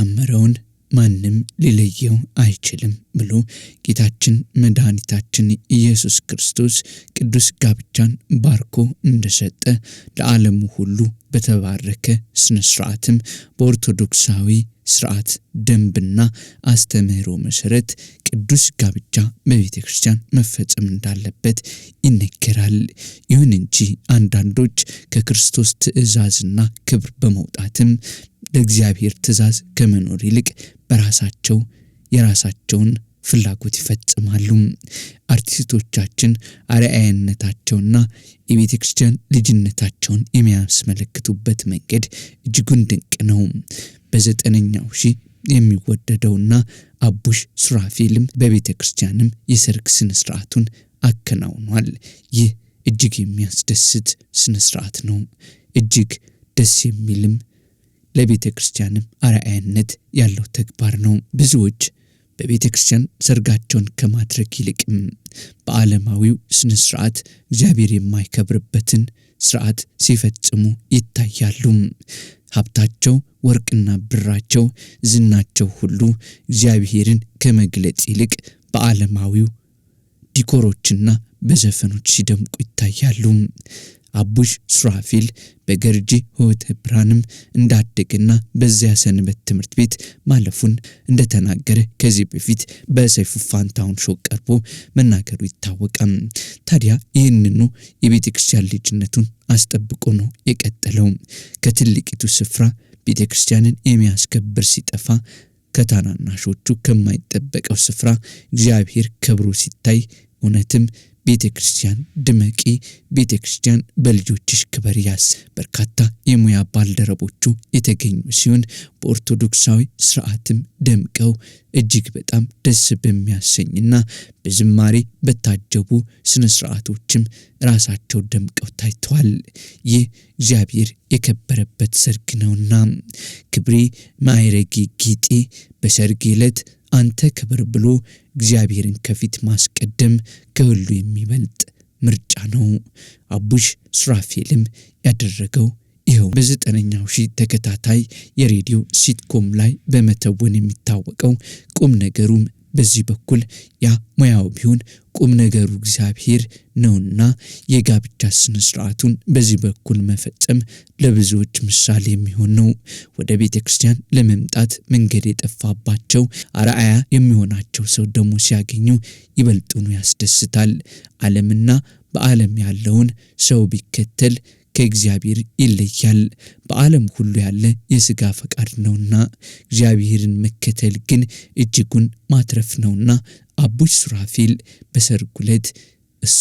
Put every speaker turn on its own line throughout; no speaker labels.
የታመረውን ማንም ሊለየው አይችልም ብሎ ጌታችን መድኃኒታችን ኢየሱስ ክርስቶስ ቅዱስ ጋብቻን ባርኮ እንደሰጠ ለዓለሙ ሁሉ በተባረከ ስነ ስርዓትም በኦርቶዶክሳዊ ስርዓት ደንብና አስተምህሮ መሰረት ቅዱስ ጋብቻ በቤተክርስቲያን መፈጸም እንዳለበት ይነገራል። ይሁን እንጂ አንዳንዶች ከክርስቶስ ትእዛዝና ክብር በመውጣትም ለእግዚአብሔር ትእዛዝ ከመኖር ይልቅ በራሳቸው የራሳቸውን ፍላጎት ይፈጽማሉ። አርቲስቶቻችን አርአያነታቸውና የቤተክርስቲያን ልጅነታቸውን የሚያስመለክቱበት መንገድ እጅጉን ድንቅ ነው። በ9ኛው ሺህ የሚወደደውና አቡሽ ሱራፌልም በቤተክርስቲያንም የሰርግ ስነ ስርዓቱን አከናውኗል። ይህ እጅግ የሚያስደስት ስነ ስርዓት ነው። እጅግ ደስ የሚልም ለቤተክርስቲያንም አርአያነት ያለው ተግባር ነው። ብዙዎች በቤተክርስቲያን ሰርጋቸውን ከማድረግ ይልቅም በዓለማዊው ስነ ስርዓት እግዚአብሔር የማይከብርበትን ስርዓት ሲፈጽሙ ይታያሉ። ሀብታቸው፣ ወርቅና ብራቸው፣ ዝናቸው ሁሉ እግዚአብሔርን ከመግለጽ ይልቅ በዓለማዊው ዲኮሮችና በዘፈኖች ሲደምቁ ይታያሉ። አቡሽ ሱራፌል በገርጂ ሆተ ብርሃንም እንዳደገና በዚያ ሰንበት ትምህርት ቤት ማለፉን እንደተናገረ ከዚህ በፊት በሰይፉ ፋንታሁን ሾው ቀርቦ መናገሩ ይታወቃል። ታዲያ ይህንኑ የቤተክርስቲያን ልጅነቱን አስጠብቆ ነው የቀጠለው። ከትልቂቱ ስፍራ ቤተክርስቲያንን የሚያስከብር ሲጠፋ ከታናናሾቹ ከማይጠበቀው ስፍራ እግዚአብሔር ከብሮ ሲታይ እውነትም ቤተክርስቲያን ድመቂ፣ ቤተክርስቲያን በልጆችሽ ክበር ያስ በርካታ የሙያ ባልደረቦቹ የተገኙ ሲሆን በኦርቶዶክሳዊ ስርዓትም ደምቀው እጅግ በጣም ደስ በሚያሰኝና በዝማሬ በታጀቡ ስነ ስርዓቶችም ራሳቸው ደምቀው ታይተዋል። ይህ እግዚአብሔር የከበረበት ሰርግ ነውና ክብሬ ማዕረጌ ጌጤ በሰርግ ዕለት አንተ ክብር ብሎ እግዚአብሔርን ከፊት ማስቀደም ከሁሉ የሚበልጥ ምርጫ ነው። አቡሽ ሱራፌልም ያደረገው ይኸው በ9ኛው ሺህ ተከታታይ የሬዲዮ ሲትኮም ላይ በመተወን የሚታወቀው ቁም ነገሩም በዚህ በኩል ያ ሙያው ቢሆን ቁም ነገሩ እግዚአብሔር ነውና የጋብቻ ስነ ስርዓቱን በዚህ በኩል መፈጸም ለብዙዎች ምሳሌ የሚሆን ነው። ወደ ቤተክርስቲያን ለመምጣት መንገድ የጠፋባቸው አርአያ የሚሆናቸው ሰው ደግሞ ሲያገኙ ይበልጡኑ ያስደስታል። ዓለምና በዓለም ያለውን ሰው ቢከተል ከእግዚአብሔር ይለያል። በዓለም ሁሉ ያለ የሥጋ ፈቃድ ነውና እግዚአብሔርን መከተል ግን እጅጉን ማትረፍ ነውና አቡሽ ሱራፌል በሰርጉ ዕለት እሱ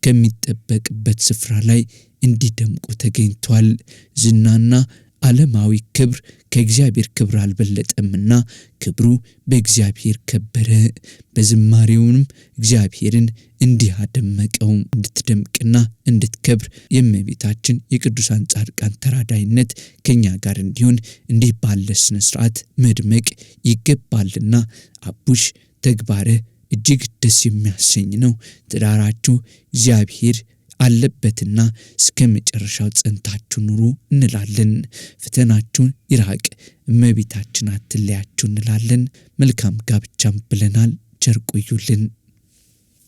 ከሚጠበቅበት ስፍራ ላይ እንዲደምቁ ተገኝቷል። ዝናና ዓለማዊ ክብር ከእግዚአብሔር ክብር አልበለጠምና ክብሩ በእግዚአብሔር ከበረ። በዝማሬውንም እግዚአብሔርን እንዲህ አደመቀው። እንድትደምቅና እንድትከብር የእመቤታችን የቅዱሳን ጻድቃን ተራዳይነት ከኛ ጋር እንዲሆን እንዲህ ባለ ስነ ስርዓት መድመቅ ይገባልና አቡሽ ተግባረ እጅግ ደስ የሚያሰኝ ነው። ትዳራችሁ እግዚአብሔር አለበትና እስከ መጨረሻው ጸንታችሁ ኑሩ እንላለን። ፈተናችሁን ይራቅ፣ እመቤታችን አትለያችሁ እንላለን። መልካም ጋብቻም ብለናል። ቸር ቆዩልን።